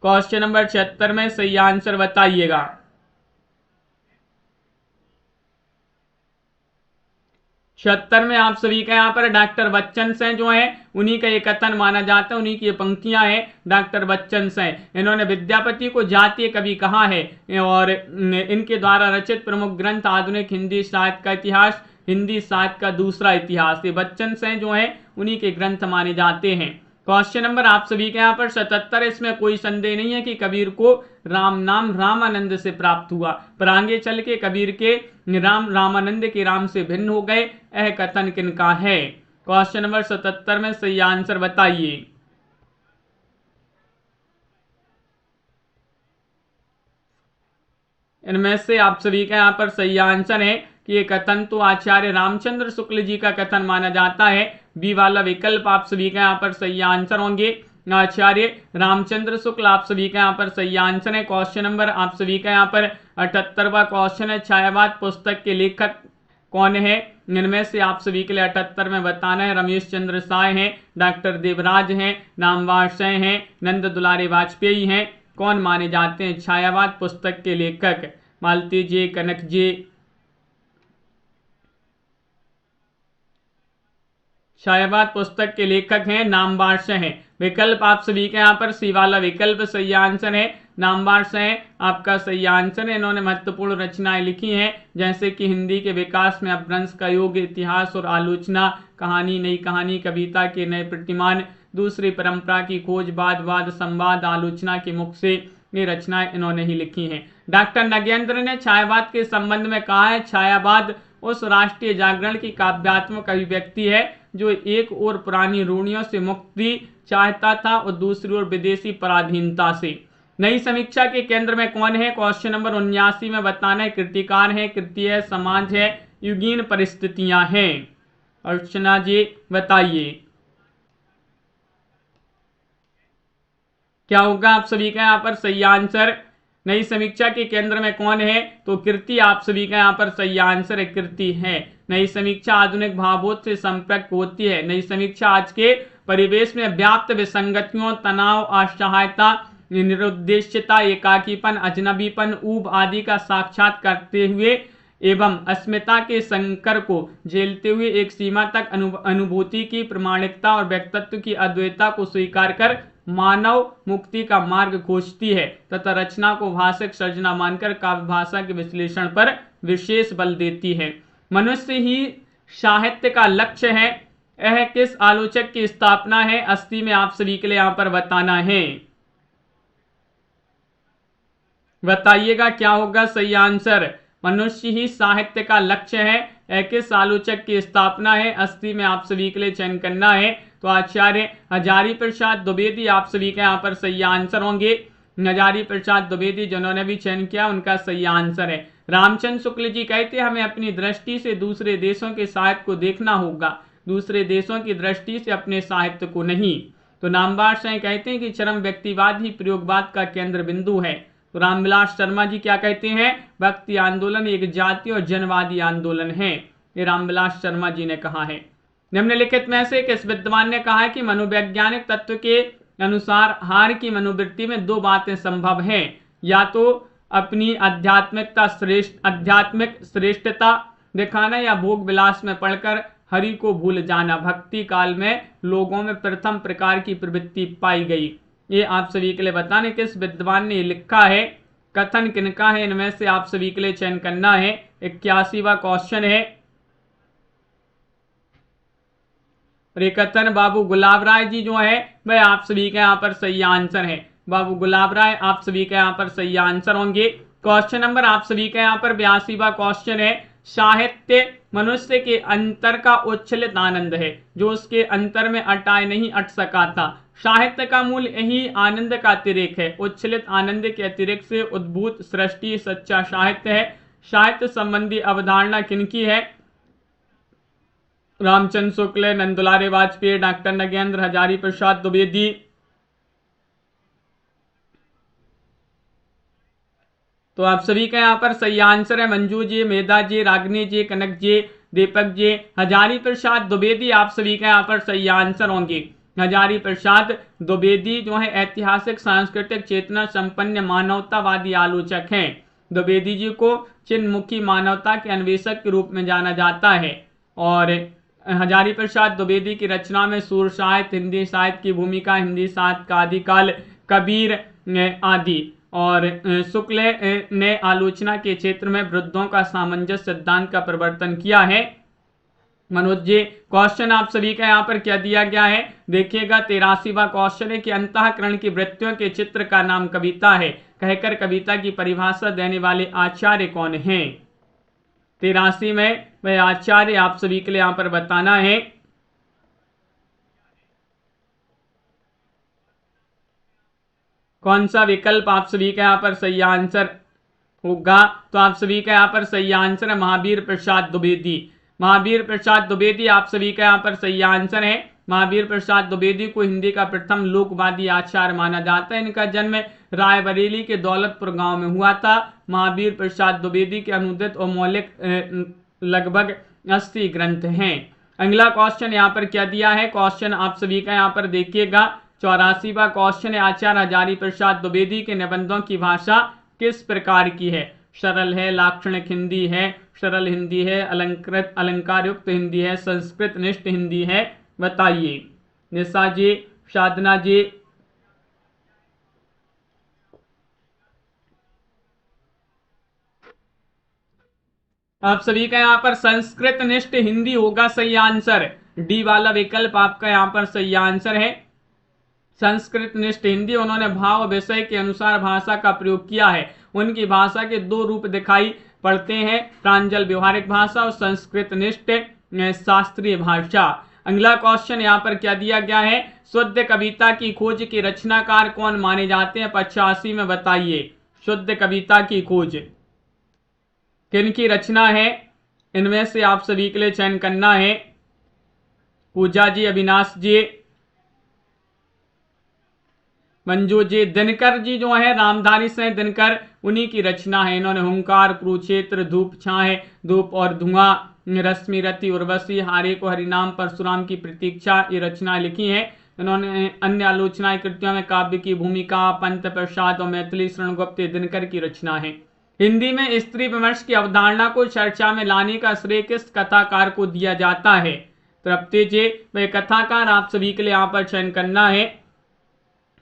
क्वेश्चन नंबर 76 में सही आंसर बताइएगा। 76 में आप सभी का यहाँ पर डॉक्टर बच्चन से जो है उन्हीं का ये कथन माना जाता है, उन्हीं की ये पंक्तियां हैं डॉक्टर बच्चन से। इन्होंने विद्यापति को जातीय कवि कहा है और इनके द्वारा रचित प्रमुख ग्रंथ आधुनिक हिंदी साहित्य का इतिहास, हिंदी साहित्य का दूसरा इतिहास, ये बच्चन से जो है उन्हीं के ग्रंथ माने जाते हैं। क्वेश्चन नंबर आप सभी के यहाँ पर 77, इसमें कोई संदेह नहीं है कि कबीर को राम नाम रामानंद से प्राप्त हुआ, पर आगे चल के कबीर के राम रामानंद के राम से भिन्न हो गए। यह कथन किनका है? क्वेश्चन नंबर 77 में सही आंसर बताइए। इनमें से आप सभी का यहाँ पर सही आंसर है कि ये कथन तो आचार्य रामचंद्र शुक्ल जी का कथन माना जाता है। बी वाला विकल्प आप सभी का यहाँ पर सही आंसर होंगे, आचार्य रामचंद्र शुक्ल आप सभी का यहाँ पर सही आंसर है। क्वेश्चन नंबर आप सभी का यहाँ पर 78वां क्वेश्चन है, छायावाद पुस्तक के लेखक कौन है? इनमें से आप सभी के लिए 78 में बताना है रमेश चंद्र साय हैं, डॉक्टर देवराज हैं, नामवर सिंह हैं, नंद दुलारे वाजपेयी हैं। कौन माने जाते हैं छायावाद पुस्तक के लेखक? मालती जी, कनक जी। छायावाद पुस्तक के लेखक हैं नामवर सिंह हैं। विकल्प आप सभी के यहाँ पर सी वाला विकल्प सही आंसर है। नामवर सिंह आपका सही आंसर है। इन्होंने महत्वपूर्ण रचनाएं लिखी हैं जैसे कि हिंदी के विकास में अपभ्रंश का योग, इतिहास और आलोचना, कहानी नई कहानी, कविता के नए प्रतिमान, दूसरी परंपरा की खोज, वाद वाद संवाद, आलोचना के मुख से, ये रचनाएं इन्होंने ही लिखी हैं। डॉक्टर नगेंद्र ने छायावाद के संबंध में कहा है छायावाद उस राष्ट्रीय जागरण की काव्यात्मक अभिव्यक्ति है जो एक ओर पुरानी रूढ़ियों से मुक्ति चाहता था और दूसरी ओर विदेशी पराधीनता से। नई समीक्षा के केंद्र में कौन है? क्वेश्चन नंबर 79 में बताना है कृतिकार है, कृति है, समाज है, युगीन परिस्थितियां हैं। अर्चना जी बताइए क्या होगा आप सभी का यहाँ पर सही आंसर? नई समीक्षा के केंद्र में कौन है? तो कृति आप सभी का यहाँ पर सही आंसर है, कृति है। नई समीक्षा आधुनिक भावों से संपर्क होती है। नई समीक्षा आज के परिवेश में व्याप्त विसंगतियों, तनाव, असहायता, निरुद्देश्यता, एकाकीपन, अजनबीपन, ऊब आदि का साक्षात करते हुए एवं अस्मिता के संकर को झेलते हुए एक सीमा तक अनुभूति की प्रामाणिकता और व्यक्तित्व की अद्वैतता को स्वीकार कर मानव मुक्ति का मार्ग खोजती है तथा रचना को भाषिक सर्जना मानकर काव्य भाषा के विश्लेषण पर विशेष बल देती है। मनुष्य ही साहित्य का लक्ष्य है। यह किस आलोचक की स्थापना है? अस्थि में आप सभी के लिए यहाँ पर बताना है। बताइएगा क्या होगा सही आंसर? मनुष्य ही साहित्य का लक्ष्य है, यह किस आलोचक की स्थापना है? अस्थि में आप सभी के लिए चयन करना है। तो आचार्य हजारी प्रसाद द्विवेदी आप सभी का यहाँ पर सही आंसर होंगे। हजारी प्रसाद द्विवेदी जिन्होंने भी चयन किया उनका सही आंसर है। रामचंद्र शुक्ल जी कहते हैं हमें अपनी दृष्टि से दूसरे देशों के साहित्य को देखना होगा, दूसरे देशों की दृष्टि से अपने साहित्य को नहीं। तो नामवर सिंह कहते हैं कि चरम व्यक्तिवाद ही प्रयोगवाद का केंद्र बिंदु है। तो रामविलास शर्मा जी क्या कहते हैं? भक्ति आंदोलन एक जातीय और जनवादी आंदोलन है। ये रामविलास शर्मा जी ने कहा है। निम्नलिखित में से किस विद्वान ने कहा है कि मनोवैज्ञानिक तत्व के अनुसार हार की मनोवृत्ति में दो बातें संभव हैं, या तो अपनी आध्यात्मिक श्रेष्ठता दिखाना या भोग विलास में पढ़कर हरि को भूल जाना। भक्ति काल में लोगों में प्रथम प्रकार की प्रवृत्ति पाई गई। ये आप सभी के लिए बताने किस विद्वान ने लिखा है, कथन किनका है, इनमें से आप सभी के लिए चयन करना है। 81वां क्वेश्चन है। कथन बाबू गुलाब राय जी जो है वह आप सभी का यहाँ पर सही आंसर है। बाबू गुलाब राय आप सभी का यहाँ पर सही आंसर होंगे। क्वेश्चन नंबर आप सभी का यहाँ पर 82वां क्वेश्चन है। साहित्य मनुष्य के अंतर का उच्छलित आनंद है जो उसके अंतर में अटाए नहीं अट सका था। साहित्य का मूल यही आनंद का अतिरेक है। उच्छलित आनंद के अतिरेक से उद्भूत सृष्टि सच्चा साहित्य है। साहित्य संबंधी अवधारणा किनकी है? रामचंद्र शुक्ल, नंदुलारे वाजपेयी, डॉक्टर नगेंद्र, हजारी प्रसाद द्विवेदी। तो आप सभी का यहाँ पर सही आंसर है मंजू जी, मेधा जी, रागनी जी, कनक जी, दीपक जी। हजारी प्रसाद द्विवेदी आप सभी का यहाँ पर सही आंसर होंगे। हजारी प्रसाद द्विवेदी जो है ऐतिहासिक सांस्कृतिक चेतना संपन्न मानवतावादी आलोचक हैं। द्विवेदी जी को चिन्हमुखी मानवता के अन्वेषक के रूप में जाना जाता है। और हजारी प्रसाद द्विवेदी की रचना में सूर साहित्य, हिंदी साहित्य की भूमिका, हिंदी साहित्य का आदिकाल, कबीर आदि। और शुक्ल ने आलोचना के क्षेत्र में वृद्धों का सामंजस्य सिद्धांत का प्रवर्तन किया है। मनोज जी क्वेश्चन आप सभी का यहाँ पर क्या दिया गया है देखिएगा। 83वां क्वेश्चन है कि अंतःकरण की वृत्तियों के चित्र का नाम कविता है, कहकर कविता की परिभाषा देने वाले आचार्य कौन हैं? 83 में वह आचार्य आप सभी के लिए यहाँ पर बताना है। कौन सा विकल्प आप सभी का यहाँ पर सही आंसर होगा? तो आप सभी का यहाँ पर सही आंसर है महावीर प्रसाद द्विवेदी। महावीर प्रसाद द्विवेदी आप सभी का यहाँ पर सही आंसर है। महावीर प्रसाद द्विवेदी को हिंदी का प्रथम लोकवादी आचार्य माना जाता है। इनका जन्म रायबरेली के दौलतपुर गांव में हुआ था। महावीर प्रसाद द्विवेदी के अनुदित और मौलिक लगभग 80 ग्रंथ हैं। अगला क्वेश्चन यहाँ पर क्या दिया है, क्वेश्चन आप सभी का यहाँ पर देखिएगा 84वां क्वेश्चन है, आचार्य हजारी प्रसाद द्विवेदी के निबंधों की भाषा किस प्रकार की है? सरल है, लाक्षणिक हिंदी है, सरल हिंदी है, अलंकृत अलंकार युक्त हिंदी है, संस्कृत निष्ठ हिंदी है, बताइए। निशा जी, साधना जी, आप सभी का यहाँ पर संस्कृत निष्ठ हिंदी होगा सही आंसर। डी वाला विकल्प आपका यहाँ पर सही आंसर है, संस्कृत निष्ठ हिंदी। उन्होंने भाव विषय के अनुसार भाषा का प्रयोग किया है। उनकी भाषा के दो रूप दिखाई पड़ते हैं, प्रांजल व्यवहारिक भाषा और संस्कृत निष्ठ शास्त्रीय भाषा। अगला क्वेश्चन यहाँ पर क्या दिया गया है, शुद्ध कविता की खोज के रचनाकार कौन माने जाते हैं? 85 में बताइए। शुद्ध कविता की खोज किनकी रचना है? इनमें से आप सभी के लिए चयन करना है। पूजा जी, अविनाश जी, मंजू जी, दिनकर जी जो है रामधारी से दिनकर, उन्हीं की रचना है। इन्होंने हुंकार, कुरुक्षेत्र, धूप छाए, धूप और धुआं, रश्मि रति, उर्वशी, हारे को हरिनाम, परशुराम की प्रतीक्षा, ये रचनाएं लिखी हैं। इन्होंने अन्य आलोचनाएं कृतियों में काव्य की भूमिका, पंत प्रसाद और मैथिली शरण गुप्त दिनकर की रचना है। हिंदी में स्त्री विमर्श की अवधारणा को चर्चा में लाने का श्रेय किस कथाकार को दिया जाता है? तृप्ति जी, वह कथाकार आप सभी के लिए यहाँ पर चयन करना है।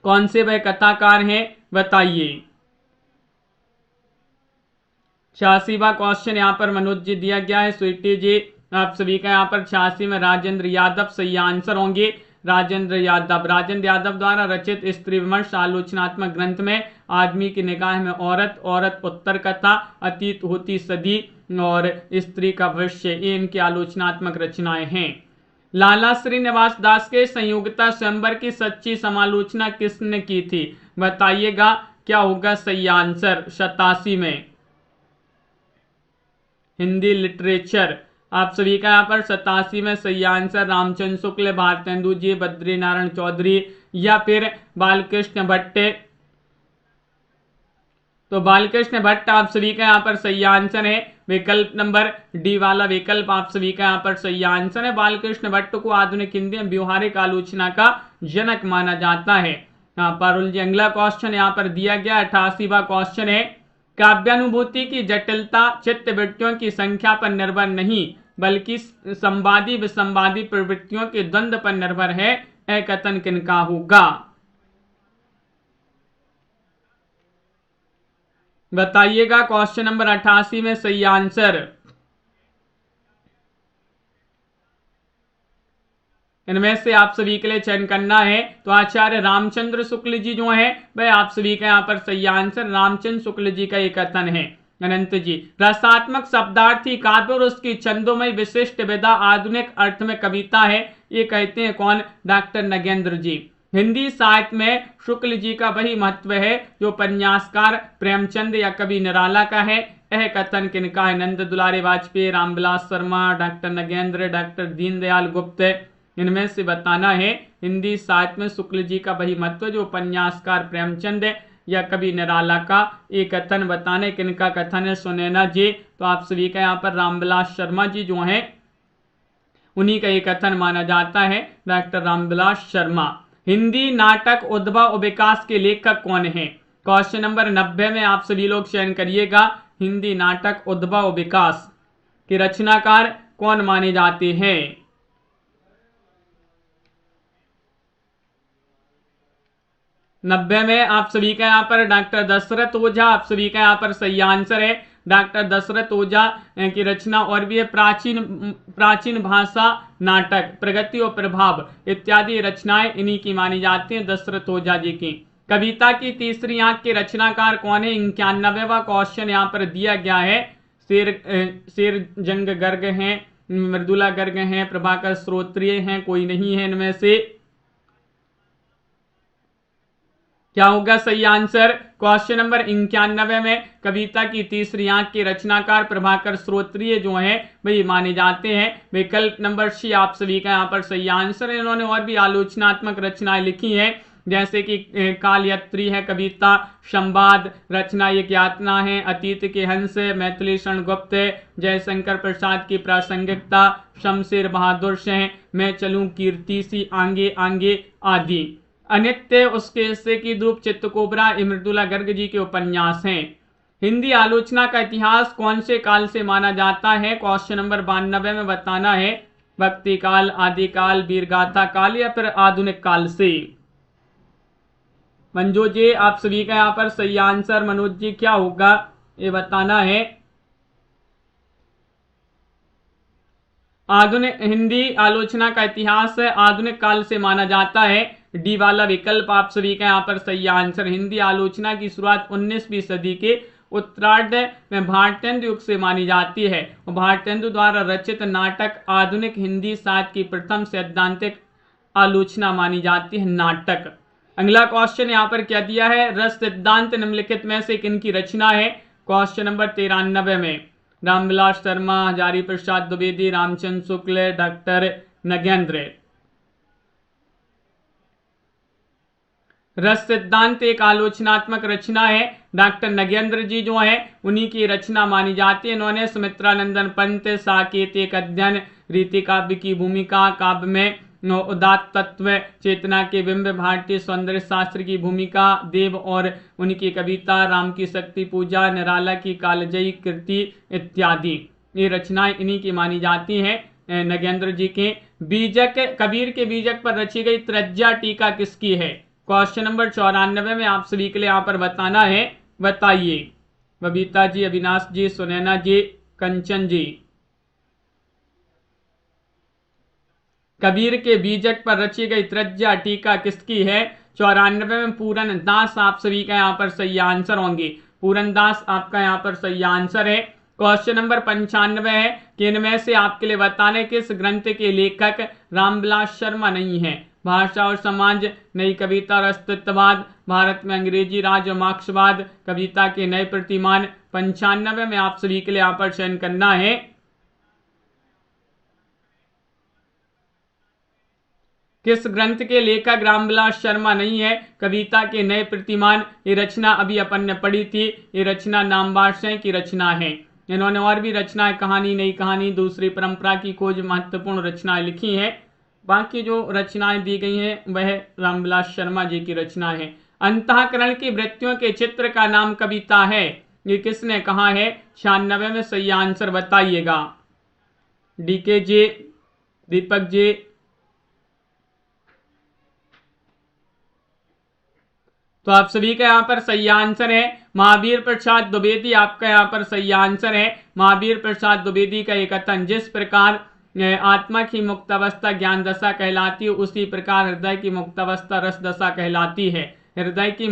कौन से वह कथाकार हैं, बताइए। 86वां क्वेश्चन यहाँ पर मनोज जी दिया गया है। स्वीटी जी, आप सभी का यहाँ पर 86 में राजेंद्र यादव सही आंसर होंगे। राजेंद्र यादव द्वारा रचित स्त्री विमर्श आलोचनात्मक ग्रंथ में आदमी की निगाह में औरत, औरत उत्तर कथा, अतीत होती सदी और स्त्री का भविष्य, ये इनकी आलोचनात्मक रचनाएं हैं। लाला श्रीनिवास दास के संयोगिता स्वयंवर की सच्ची समालोचना किसने की थी? बताइएगा, क्या होगा सही आंसर? 87 में हिंदी लिटरेचर, आप सभी का यहाँ पर 87 में सही आंसर रामचंद्र शुक्ल, भारतेंदु जी, बद्री नारायण चौधरी या फिर बालकृष्ण भट्ट। तो बालकृष्ण भट्ट आप सभी का यहाँ पर सही आंसर है। विकल्प नंबर डी वाला विकल्प आप सभी का यहाँ पर सही आंसर है। बालकृष्ण भट्ट को आधुनिक हिंदी में व्यवहारिक आलोचना का जनक माना जाता है। यहाँ पर जी अगला क्वेश्चन यहाँ पर दिया गया 88वां क्वेश्चन है, काव्यानुभूति की जटिलता चित्तवृत्तियों की संख्या पर निर्भर नहीं बल्कि संवादी विसंवादी प्रवृत्तियों के द्वंद्व पर निर्भर है। यह कथन किनका होगा? बताइएगा। क्वेश्चन नंबर 88 में सही आंसर, इनमें से आप सभी के लिए चयन करना है। तो आचार्य रामचंद्र शुक्ल जी जो है वह आप सभी का यहाँ पर सही आंसर रामचंद्र शुक्ल जी का एक कथन है। अनंत जी, रसात्मक शब्दार्थी काव्य और उसकी छंदोमय विशिष्ट विधा आधुनिक अर्थ में कविता है, ये कहते हैं कौन? डॉक्टर नगेंद्र जी। हिंदी साहित्य में शुक्ल जी का वही महत्व है जो उपन्यासकार प्रेमचंद या कवि निराला का है। यह कथन किनका है? नंद दुलारे वाजपेयी, रामविलास शर्मा, डॉक्टर नगेंद्र, डॉक्टर दीनदयाल गुप्त। इनमें से बताना है। हिंदी साहित्य में शुक्ल जी का वही महत्व जो उपन्यासकार प्रेमचंद या कवि निराला का, एक कथन बताने किनका कथन है? सुनैना जी। तो आप सभी का यहाँ पर रामविलास शर्मा जी जो हैं उन्हीं का एक कथन माना जाता है, डॉक्टर रामविलास शर्मा। हिंदी नाटक उद्भव और विकास के लेखक कौन है? क्वेश्चन नंबर 90 में आप सभी लोग चयन करिएगा। हिंदी नाटक उद्भव और विकास के रचनाकार कौन माने जाते हैं? नब्बे में आप सभी का यहाँ पर डॉक्टर दशरथ ओझा आप सभी का यहाँ पर सही आंसर है। डॉक्टर दशरथ ओझा की रचना और भी है प्राचीन भाषा नाटक, प्रगति और प्रभाव इत्यादि रचनाएं इन्हीं की मानी जाती हैं, दशरथ ओझा जी की। कविता की तीसरी आंख के रचनाकार कौन है? 91वां क्वेश्चन यहाँ पर दिया गया है। शेर जंग गर्ग हैं, मृदुला गर्ग हैं, प्रभाकर श्रोत्रिय हैं, कोई नहीं है इनमें से। क्या होगा सही आंसर? क्वेश्चन नंबर 91 में कविता की तीसरी आंख के रचनाकार प्रभाकर श्रोत्रिय जो है वही माने जाते हैं। विकल्प नंबर सी आप सभी का यहाँ पर सही आंसर है। इन्होंने और भी आलोचनात्मक रचनाएं लिखी हैं। जैसे कि कालयत्री है कविता, संवाद रचना एक यातना है, अतीत के हंस, मैथिली शरण गुप्त, जयशंकर प्रसाद की प्रासंगिकता, शमशेर बहादुर से मैं चलूं कीर्ति सी आगे आगे आदि। अनित्य उसके हिस्से की धूप, चित्तकोबरा ये मृदुला गर्ग जी के उपन्यास हैं। हिंदी आलोचना का इतिहास कौन से काल से माना जाता है? क्वेश्चन नंबर 92 में बताना है। भक्ति काल, आदिकाल, वीरगाथा काल या फिर आधुनिक काल से। मंजू जी आप सभी का यहाँ पर सही आंसर, मनोज जी क्या होगा ये बताना है। आधुनिक हिंदी आलोचना का इतिहास आधुनिक काल से माना जाता है। डी वाला विकल्प आप सभी का यहाँ पर सही आंसर। हिंदी आलोचना की शुरुआत 19वीं सदी के उत्तरार्ध में भारतेंदु युग से मानी जाती है। भारतेंदु द्वारा रचित नाटक आधुनिक हिंदी साहित्य की प्रथम सैद्धांतिक आलोचना मानी जाती है, नाटक। अगला क्वेश्चन यहाँ पर क्या दिया है? रस सिद्धांत निम्नलिखित में से किनकी रचना है? क्वेश्चन नंबर 93 में रामविलास शर्मा, हजारी प्रसाद द्विवेदी, रामचंद्र शुक्ल, डॉक्टर नगेंद्र। रस सिद्धांत एक आलोचनात्मक रचना है। डॉक्टर नगेंद्र जी जो है उन्हीं की रचना मानी जाती है। इन्होंने सुमित्रानंदन पंत, साकेत एक अध्ययन, रीति काव्य की भूमिका, काव्य में उदात्त तत्व, चेतना के बिंब, भारतीय सौंदर्य शास्त्र की भूमिका, देव और उनकी कविता, राम की शक्ति पूजा, निराला की कालजयी कृति इत्यादि ये रचनाएं इन्हीं की मानी जाती हैं। नगेंद्र जी के बीजक, कबीर के बीजक पर रची गई त्रज्या टीका किसकी है? क्वेश्चन नंबर 94 में आप सभी के लिए यहाँ पर बताना है। बताइए। बबीता जी, अविनाश जी, सुनैना जी, कंचन जी। कबीर के बीजक पर रची गई त्रज्या टीका किसकी है? 94 में पूरन दास आप सभी का यहाँ पर सही आंसर होंगे। पूरन दास आपका यहाँ पर सही आंसर है। क्वेश्चन नंबर 95 है कि इनमें से आपके लिए बताने किस ग्रंथ के लेखक रामविलास शर्मा नहीं है? भाषा और समाज, नई कविता और अस्तित्ववाद, भारत में अंग्रेजी राज और मार्क्सवाद, कविता के नए प्रतिमान। 95 में आप सभी के लिए यहाँ पर चयन करना है। किस ग्रंथ के लेखक रामविलास शर्मा नहीं है? कविता के नए प्रतिमान ये रचना अभी अपन ने पढ़ी थी। ये रचना नामवारशय की रचना है। इन्होंने और भी रचनाएं, कहानी, नई कहानी, दूसरी परंपरा की खोज, महत्वपूर्ण रचनाएं लिखी हैं। बाकी जो रचनाएं दी गई हैं वह रामविलास शर्मा जी की रचना है। अंतःकरण की वृत्तियों के चित्र का नाम कविता है, ये किसने कहा है? 96 में सही आंसर बताइएगा। डीके जी, दीपक जी। तो आप सभी का यहाँ पर सही आंसर है महावीर प्रसाद द्विवेदी। आपका यहाँ पर सही आंसर है महावीर प्रसाद द्विवेदी का एक कथन, जिस प्रकार आत्मा की मुक्त अवस्था ज्ञान दशा कहलाती है उसी प्रकार हृदय की मुक्त अवस्था रस दशा कहलाती है। हृदय की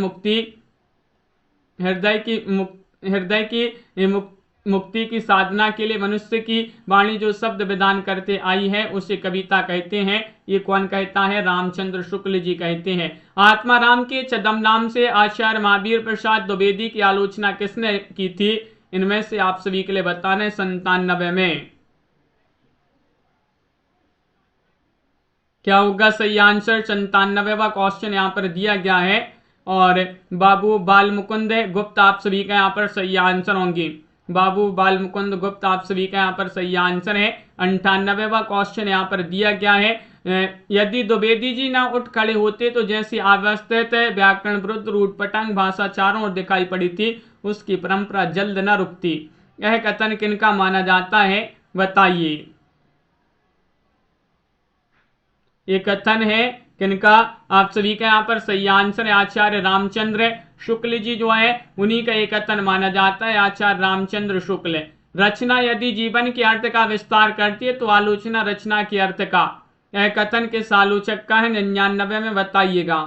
मुक्ति की साधना के लिए मनुष्य की वाणी जो शब्द विधान करते आई है उसे कविता कहते हैं। ये कौन कहता है? रामचंद्र शुक्ल जी कहते हैं। आत्माराम के छद्म नाम से आचार्य महावीर प्रसाद द्विवेदी की आलोचना किसने की थी? इनमें से आप सभी के लिए बताना है 97 में। क्या होगा सही आंसर? 97वां क्वेश्चन यहाँ पर दिया गया है। और बाबू बाल मुकुंद गुप्त आप सभी का यहाँ पर सही आंसर होंगे। बाबू बाल मुकुंद गुप्त आप सभी का यहाँ पर सही आंसर है। 98वां क्वेश्चन यहाँ पर दिया गया है। यदि द्विवेदी जी ना उठ खड़े होते तो जैसी अवस्थित व्याकरण विरुद्ध रूढ़ पटांग भाषा चारों ओर दिखाई पड़ी थी उसकी परंपरा जल्द न रुकती। यह कथन किनका माना जाता है? बताइए। ये कथन है किनका? आप सभी का यहाँ पर सही आंसर है आचार्य रामचंद्र शुक्ल जी जो है उन्हीं का एक कथन माना जाता है, आचार्य रामचंद्र शुक्ल। रचना यदि जीवन के अर्थ का विस्तार करती है तो आलोचना रचना के अर्थ का। यह कथन किस आलोचक का है? 99 में बताइएगा।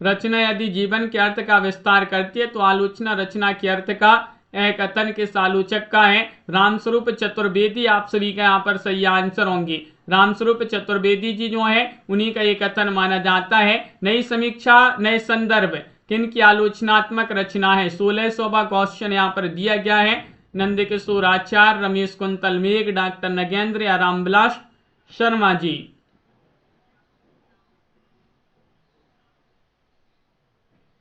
रचना यदि जीवन के अर्थ का विस्तार करती है तो आलोचना रचना के अर्थ का। कथन किस आलोचक का है? रामस्वरूप चतुर्वेदी आप सभी का यहाँ पर सही आंसर होंगे। रामस्वरूप चतुर्वेदी जी जो है उन्हीं का ये कथन माना जाता है। नई समीक्षा, नए संदर्भ किन की आलोचनात्मक रचना है? 16वां क्वेश्चन यहाँ पर दिया गया है। नंदकिशोर आचार्य, रमेश कुंतल मेघ, डॉक्टर नगेंद्र या रामविलास शर्मा जी।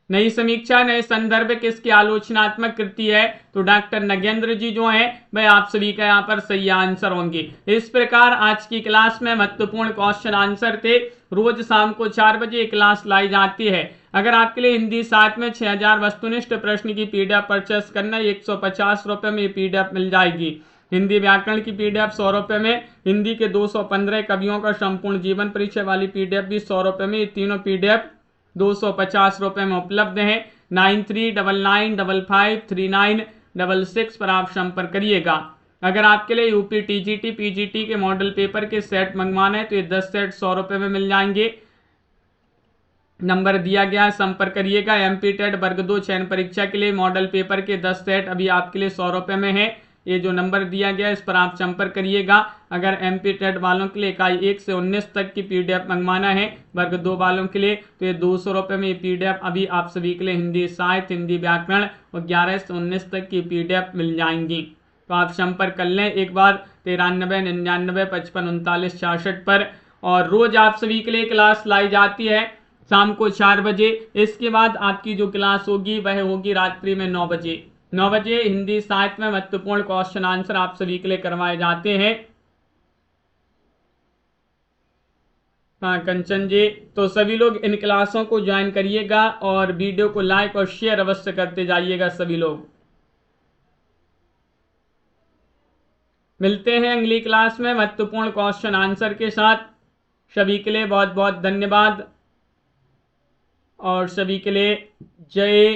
नई समीक्षा नए संदर्भ किसकी आलोचनात्मक कृति है? तो डॉक्टर नगेंद्र जी जो है वह आप सभी का यहाँ पर सही आंसर होंगे। इस प्रकार आज की क्लास में महत्वपूर्ण क्वेश्चन आंसर थे। रोज शाम को 4 बजे क्लास लाई जाती है। अगर आपके लिए हिंदी साथ में 6000 वस्तुनिष्ठ प्रश्न की पीडीएफ परचेस करना 150 रुपये में पीडीएफ मिल जाएगी। हिंदी व्याकरण की पीडीएफ 100 रुपये में, हिंदी के 215 कवियों का संपूर्ण जीवन परिचय वाली पीडीएफ भी 100 रुपये में। ये तीनों पीडीएफ 250 रुपये में उपलब्ध है। 9399553966 पर आप संपर्क करिएगा। अगर आपके लिए यूपी टीजीटी पीजीटी के मॉडल पेपर के सेट मंगवाना है तो ये 10 सेट 100 रुपये में मिल जाएंगे। नंबर दिया गया है, संपर्क करिएगा। एमपी टेट वर्ग 2 चयन परीक्षा के लिए मॉडल पेपर के 10 सेट अभी आपके लिए 100 रुपये में है। ये जो नंबर दिया गया है इस पर आप संपर्क करिएगा। अगर एमपी टेट वालों के लिए इकाई 1 से 19 तक की पीडीएफ मंगवाना है वर्ग 2 वालों के लिए तो ये 200 रुपये में ये पीडीएफ अभी आप सभी के लिए हिंदी साहित्य, हिंदी व्याकरण और 11 से 19 तक की पीडीएफ मिल जाएंगी। तो आप संपर्क कर लें एक बार 9399553966 पर। और रोज आप सभी के लिए क्लास लाई जाती है शाम को 4 बजे। इसके बाद आपकी जो क्लास होगी वह होगी रात्रि में 9 बजे। 9 बजे हिंदी साहित्य में महत्वपूर्ण क्वेश्चन आंसर आप सभी के लिए करवाए जाते हैं। हाँ कंचन जी, तो सभी लोग इन क्लासों को ज्वाइन करिएगा और वीडियो को लाइक और शेयर अवश्य करते जाइएगा सभी लोग। मिलते हैं अगली क्लास में महत्वपूर्ण क्वेश्चन आंसर के साथ। सभी के लिए बहुत बहुत धन्यवाद और सभी के लिए जय